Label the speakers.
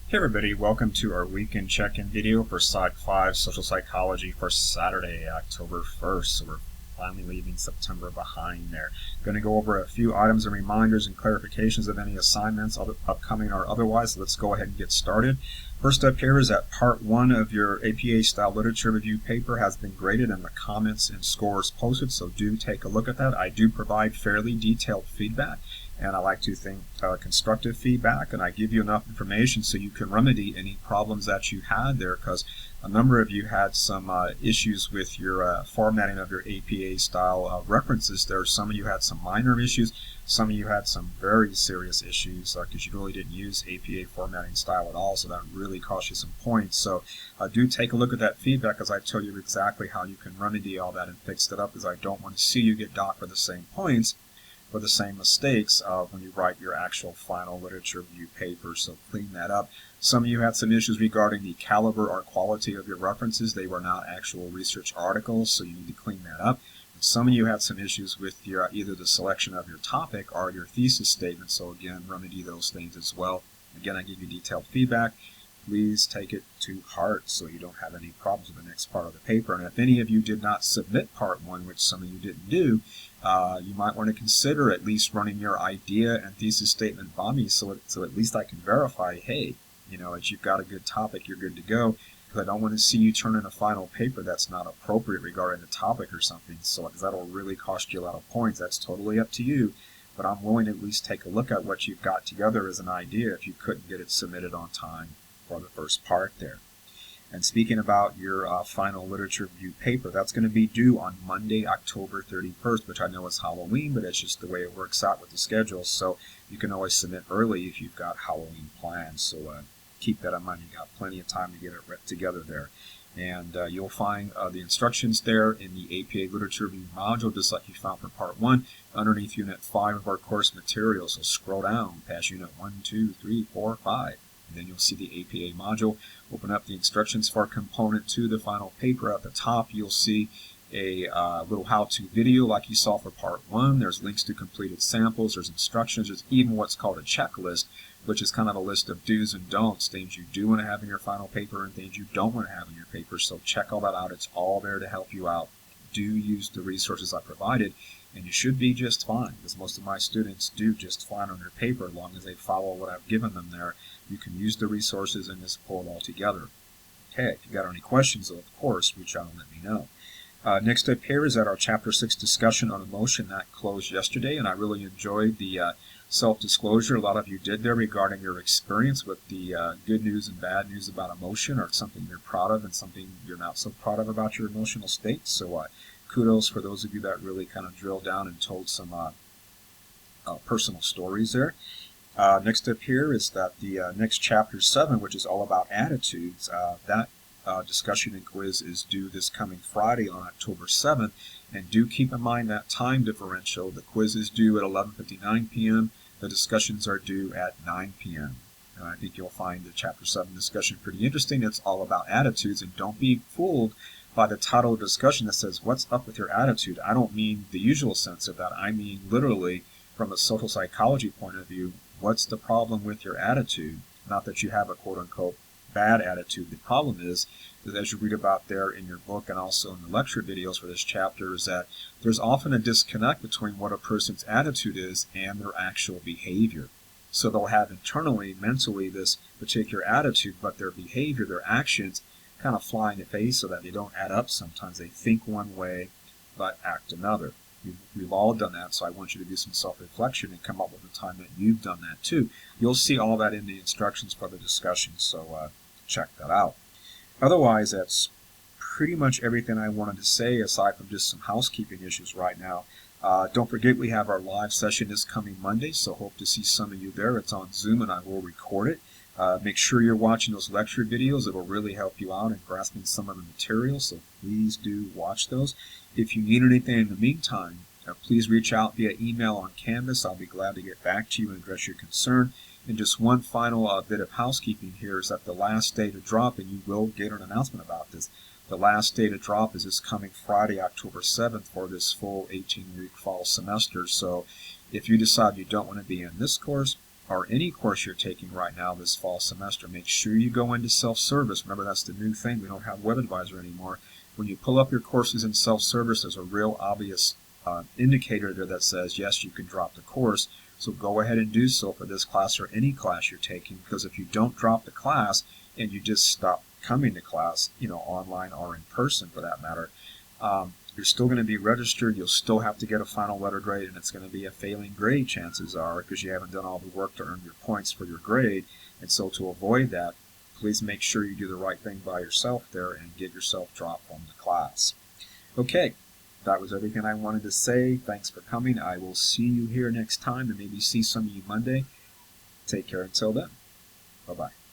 Speaker 1: Hey everybody, welcome to our weekend check-in video for PSY-5 Social Psychology for Saturday, October 1st. So we're finally leaving September behind there. Going to go over a few items and reminders and clarifications of any assignments, upcoming or otherwise. Let's go ahead and get started. First up here is that part 1 of your APA style literature review paper has been graded and the comments and scores posted, so do take a look at that. I do provide fairly detailed feedback, and I like to think constructive feedback, and I give you enough information so you can remedy any problems that you had there, because a number of you had some issues with your formatting of your APA style references there. Some of you had some minor issues, some of you had some very serious issues because you really didn't use APA formatting style at all, so that really cost you some points. So do take a look at that feedback, as I tell you exactly how you can remedy all that and fix it up, because I don't want to see you get docked for the same points for the same mistakes when you write your actual final literature review paper. So clean that up. Some of you had some issues regarding the caliber or quality of your references. They were not actual research articles, so you need to clean that up. And some of you had some issues with your either the selection of your topic or your thesis statement, so again, remedy those things as well. Again, I give you detailed feedback. Please take it to heart so you don't have any problems with the next part of the paper. And if any of you did not submit part 1, which some of you didn't do, you might want to consider at least running your idea and thesis statement by me, so at least I can verify, hey, you know, that you've got a good topic, you're good to go, because I don't want to see you turn in a final paper that's not appropriate regarding the topic or something, so because that'll really cost you a lot of points. That's totally up to you, but I'm willing to at least take a look at what you've got together as an idea if you couldn't get it submitted on time for the first part there. And speaking about your final literature review paper, that's going to be due on Monday, October 31st, which I know is Halloween, but it's just the way it works out with the schedule. So you can always submit early if you've got Halloween plans. So keep that in mind. You've got plenty of time to get it together there. And you'll find the instructions there in the APA Literature Review module, just like you found for Part 1, underneath Unit 5 of our course materials. So scroll down past Unit 1, 2, 3, 4, 5. And then you'll see the APA module. Open up the instructions for component 2, the final paper. At the top, you'll see a little how-to video like you saw for part 1. There's links to completed samples. There's instructions. There's even what's called a checklist, which is kind of a list of do's and don'ts, things you do want to have in your final paper and things you don't want to have in your paper. So check all that out. It's all there to help you out. Do use the resources I provided, and you should be just fine, because most of my students do just fine on their paper as long as they follow what I've given them there. You can use the resources and just pull it all together. Okay, if you got any questions, of course, reach out and let me know. Next up here is at our Chapter 6 discussion on emotion. That closed yesterday, and I really enjoyed the self-disclosure a lot of you did there regarding your experience with the good news and bad news about emotion, or something you're proud of and something you're not so proud of about your emotional state. So kudos for those of you that really kind of drilled down and told some personal stories there. Next up here is that the next Chapter 7, which is all about attitudes, that discussion and quiz is due this coming Friday on October 7th. And do keep in mind that time differential. The quiz is due at 11:59 p.m. The discussions are due at 9 p.m. And I think you'll find the Chapter 7 discussion pretty interesting. It's all about attitudes, and don't be fooled by the title of the discussion that says, what's up with your attitude? I don't mean the usual sense of that. I mean literally from a social psychology point of view, what's the problem with your attitude? Not that you have a quote-unquote bad attitude. The problem is that, as you read about there in your book and also in the lecture videos for this chapter, is that there's often a disconnect between what a person's attitude is and their actual behavior. So they'll have internally, mentally, this particular attitude, but their behavior, their actions, kind of fly in the face so that they don't add up sometimes. They think one way, but act another. We've all done that, so I want you to do some self-reflection and come up with a time that you've done that too. You'll see all that in the instructions for the discussion, so check that out. Otherwise, that's pretty much everything I wanted to say, aside from just some housekeeping issues right now. Don't forget, we have our live session this coming Monday, so hope to see some of you there. It's on Zoom, and I will record it. Make sure you're watching those lecture videos. It will really help you out in grasping some of the material, so please do watch those. If you need anything in the meantime, please reach out via email on Canvas. I'll be glad to get back to you and address your concern. And just one final bit of housekeeping here is that the last day to drop, and you will get an announcement about this, the last day to drop is this coming Friday, October 7th, for this full 18-week fall semester. So if you decide you don't want to be in this course, or any course you're taking right now this fall semester, make sure you go into self-service. Remember, that's the new thing. We don't have WebAdvisor anymore. When you pull up your courses in self-service, there's a real obvious indicator there that says, yes, you can drop the course. So go ahead and do so for this class or any class you're taking, because if you don't drop the class and you just stop coming to class, online or in person for that matter, you're still going to be registered. You'll still have to get a final letter grade, and it's going to be a failing grade, chances are, because you haven't done all the work to earn your points for your grade. And so to avoid that, please make sure you do the right thing by yourself there and get yourself dropped from the class. Okay, that was everything I wanted to say. Thanks for coming. I will see you here next time, and maybe see some of you Monday. Take care until then. Bye-bye.